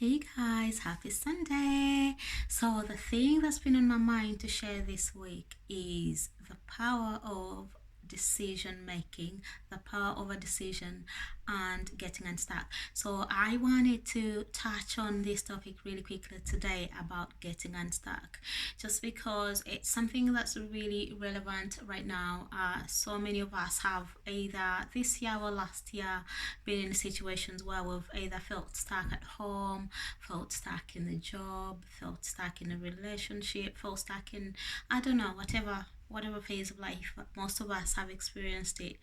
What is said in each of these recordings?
Hey guys, happy Sunday. So, the thing that's been on my mind to share this week is the power of decision making, the power of a decision and getting unstuck. So, I wanted to touch on this topic really quickly today about getting unstuck, just because it's something that's really relevant right now. So many of us have either this year or last year been in situations where we've either felt stuck at home, felt stuck in the job, felt stuck in a relationship, felt stuck in, I don't know, whatever phase of life. But most of us have experienced it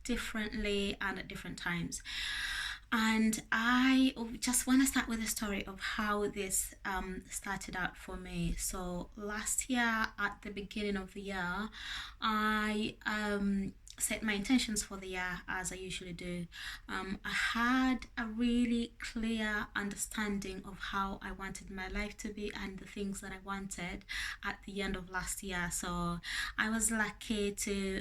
differently and at different times. And I just want to start with a story of how this started out for me. So last year, at the beginning of the year, I set my intentions for the year as I usually do. I had a really clear understanding of how I wanted my life to be and the things that I wanted at the end of last year. So I was lucky to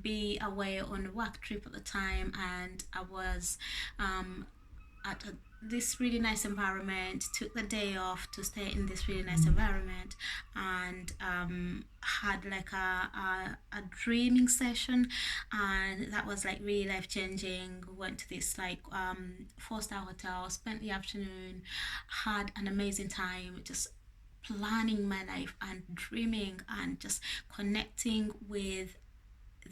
be away on a work trip at the time, and I was um, at this really nice environment, took the day off to stay in this really nice environment, and had like a dreaming session, and that was like really life changing. Went to this like four-star hotel, spent the afternoon, had an amazing time, just planning my life and dreaming and just connecting with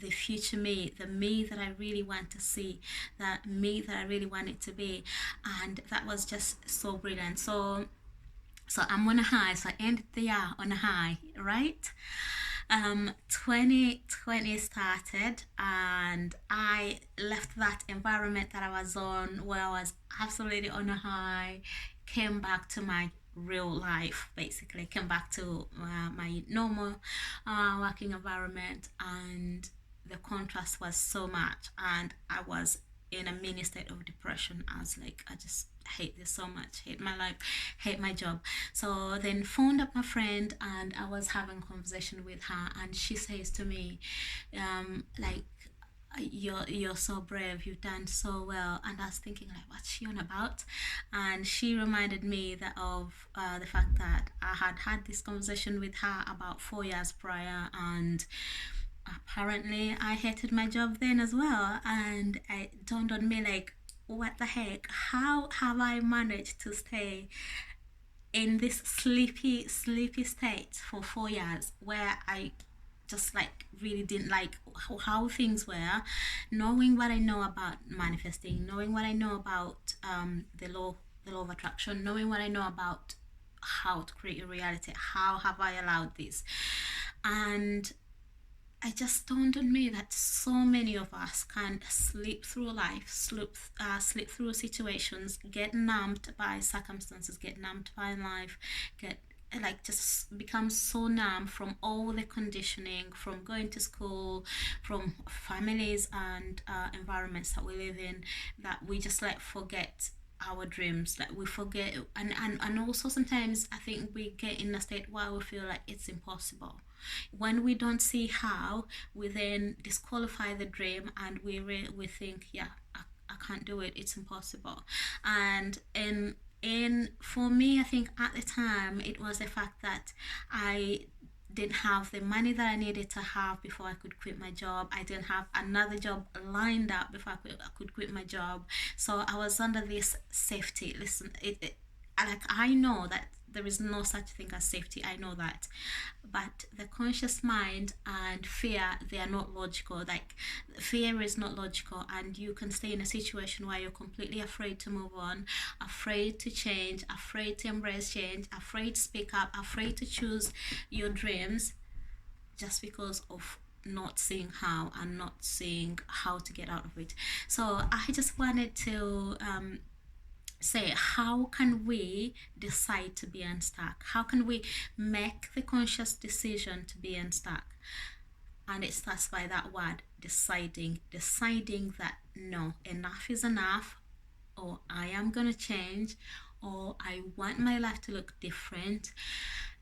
the future me, the me that I really want to see, that me that I really want it to be. And that was just so brilliant. So I'm on a high. So I ended the year on a high, right? 2020 started, and I left that environment that I was on where I was absolutely on a high, came back to my real life, basically came back to my normal working environment, and the contrast was so much, and I was in a mini state of depression. I was like, I just hate this so much, hate my life, hate my job. So then phoned up my friend, and I was having a conversation with her, and she says to me, like, you're so brave, you've done so well. And I was thinking, like, what's she on about? And she reminded me that of the fact that I had this conversation with her about 4 years prior, and apparently I hated my job then as well. And it dawned on me, like, what the heck, how have I managed to stay in this sleepy state for 4 years, where I just like really didn't like how things were, knowing what I know about manifesting, knowing what I know about the law of attraction, knowing what I know about how to create a reality. How have I allowed this? And I just dawned on me that so many of us can slip through life, slip through situations, get numbed by circumstances, get numbed by life, get like just become so numb from all the conditioning, from going to school, from families and environments that we live in, that we just like forget our dreams, like we forget. And also sometimes I think we get in a state where we feel like it's impossible. When we don't see how, we then disqualify the dream, and we think, yeah, I can't do it, it's impossible. And in for me, I think at the time it was the fact that I didn't have the money that I needed to have before I could quit my job. I didn't have another job lined up before I could quit my job. So I was under this safety. Listen, like I know that there is no such thing as safety. I know that, but the conscious mind and fear, they are not logical. Like fear is not logical, and you can stay in a situation where you're completely afraid to move on, afraid to change, afraid to embrace change, afraid to speak up, afraid to choose your dreams, just because of not seeing how and not seeing how to get out of it. So I just wanted to say, how can we decide to be unstuck? How can we make the conscious decision to be unstuck? And it starts by that word, deciding that no, enough is enough, or I am going to change, or I want my life to look different.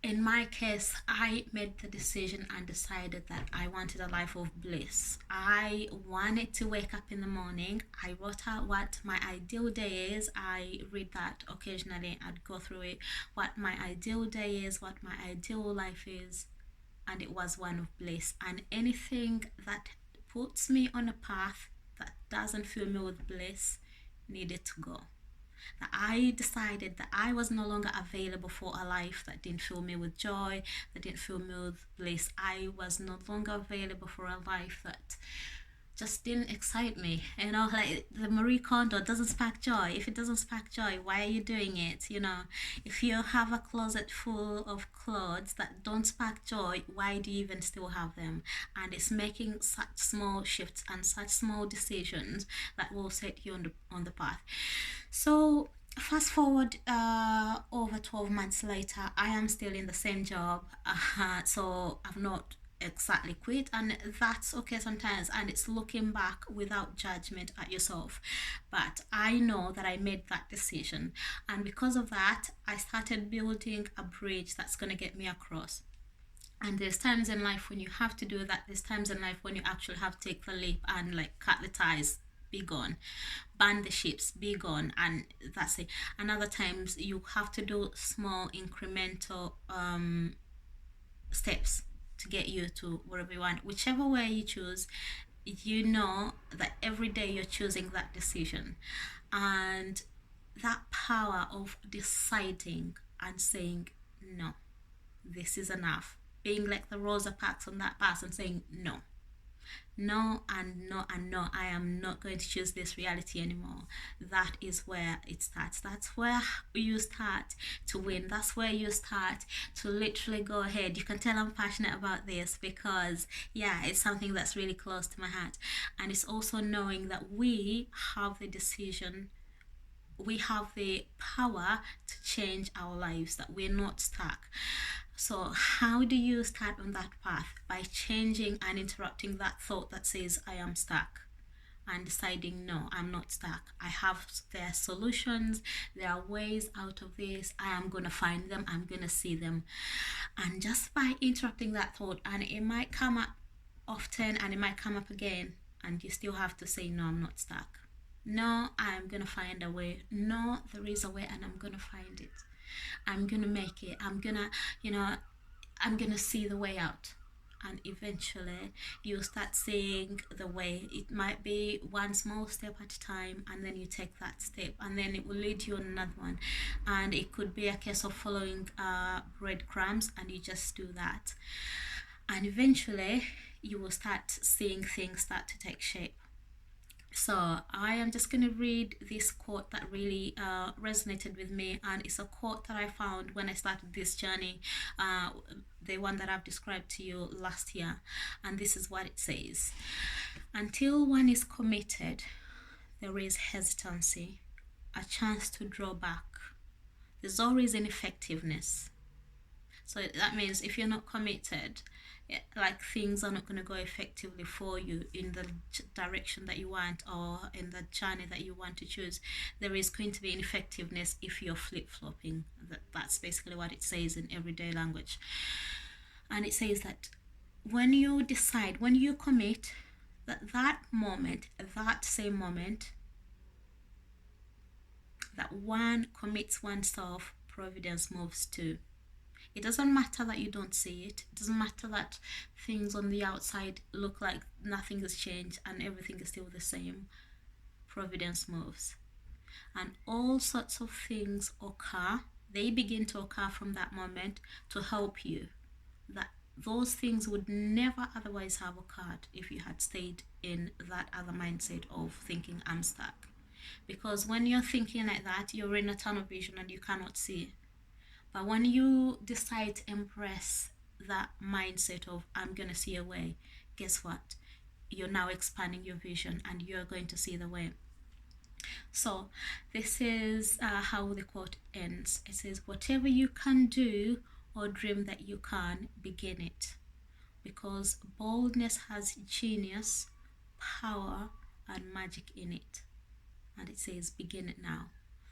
In my case, I made the decision and decided that I wanted a life of bliss. I wanted to wake up in the morning. I wrote out what my ideal day is. I read that occasionally, I'd go through it, what my ideal day is, what my ideal life is, and it was one of bliss. And anything that puts me on a path that doesn't fill me with bliss needed to go. That I decided that I was no longer available for a life that didn't fill me with joy, that didn't fill me with bliss. I was no longer available for a life that just didn't excite me. You know, like the Marie Kondo doesn't spark joy. If it doesn't spark joy, why are you doing it? You know, if you have a closet full of clothes that don't spark joy, why do you even still have them? And it's making such small shifts and such small decisions that will set you on the path. So fast forward over 12 months later, I am still in the same job. So I've not exactly quit, and that's okay sometimes, and it's looking back without judgment at yourself. But I know that I made that decision, and because of that, I started building a bridge that's going to get me across. And there's times in life when you have to do that. There's times in life when you actually have to take the leap and like cut the ties, be gone, ban the ships, be gone, and that's it. And other times you have to do small incremental steps to get you to wherever you want. Whichever way you choose, you know that every day you're choosing that decision. And that power of deciding and saying, no, this is enough. Being like the Rosa Parks on that bus and saying, no, no and no and no, I am not going to choose this reality anymore. That is where it starts. That's where you start to win. That's where you start to literally go ahead. You can tell I'm passionate about this because yeah, it's something that's really close to my heart. And it's also knowing that we have the decision, we have the power to change our lives, that we're not stuck. So how do you start on that path? By changing and interrupting that thought that says I am stuck, and deciding no, I'm not stuck. I have, there are solutions, there are ways out of this. I am going to find them, I'm going to see them. And just by interrupting that thought, and it might come up often and it might come up again, and you still have to say no, I'm not stuck. No, I'm going to find a way. No, there is a way, and I'm going to find it. I'm going to make it. I'm going to, you know, I'm going to see the way out. And eventually you start seeing the way. It might be one small step at a time, and then you take that step, and then it will lead you on another one. And it could be a case of following breadcrumbs, and you just do that. And eventually you will start seeing things start to take shape. So I am just going to read this quote that really resonated with me, and it's a quote that I found when I started this journey, the one that I've described to you last year. And this is what it says: until one is committed, there is hesitancy, a chance to draw back. There's always ineffectiveness. So that means if you're not committed, like things are not going to go effectively for you in the direction that you want, or in the journey that you want to choose. There is going to be ineffectiveness if you're flip-flopping. That's basically what it says in everyday language. And it says that when you decide, when you commit, that moment, that same moment that one commits oneself, providence moves too. It doesn't matter that you don't see it. It doesn't matter that things on the outside look like nothing has changed and everything is still the same. Providence moves. And all sorts of things occur. They begin to occur from that moment to help you. That those things would never otherwise have occurred if you had stayed in that other mindset of thinking I'm stuck. Because when you're thinking like that, you're in a tunnel vision and you cannot see. But when you decide to embrace that mindset of I'm going to see a way, guess what? You're now expanding your vision and you're going to see the way. So this is how the quote ends. It says, whatever you can do or dream that you can, begin it. Because boldness has genius, power, and magic in it. And it says, begin it now.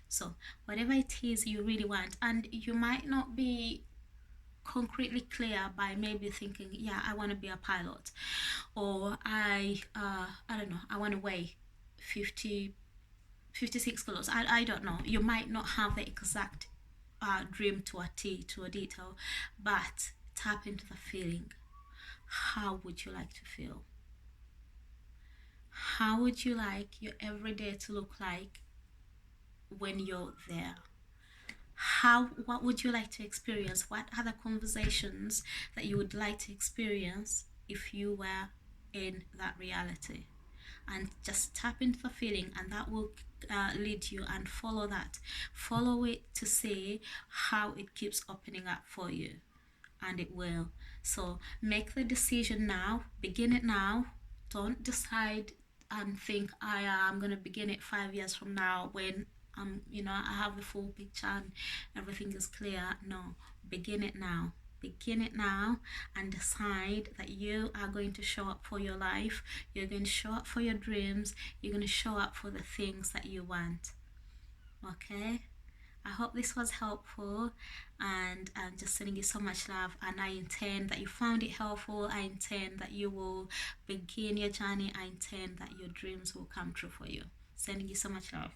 So whatever it is you really want, and you might not be concretely clear by maybe thinking, yeah, I want to be a pilot, or I don't know, I want to weigh 50 56 kilos. I don't know, you might not have the exact dream to a T, to a detail, but tap into the feeling. How would you like to feel? How would you like your everyday to look like when you're there? What would you like to experience? What are the conversations that you would like to experience if you were in that reality? And just tap into the feeling, and that will lead you, and follow it to see how it keeps opening up for you, and it will. So make the decision now, begin it now. Don't decide and think I'm going to begin it 5 years from now when I have the full picture and everything is clear. No, begin it now. Begin it now and decide that you are going to show up for your life. You're going to show up for your dreams. You're going to show up for the things that you want. Okay? I hope this was helpful, and I'm just sending you so much love, and I intend that you found it helpful. I intend that you will begin your journey. I intend that your dreams will come true for you. Sending you so much love.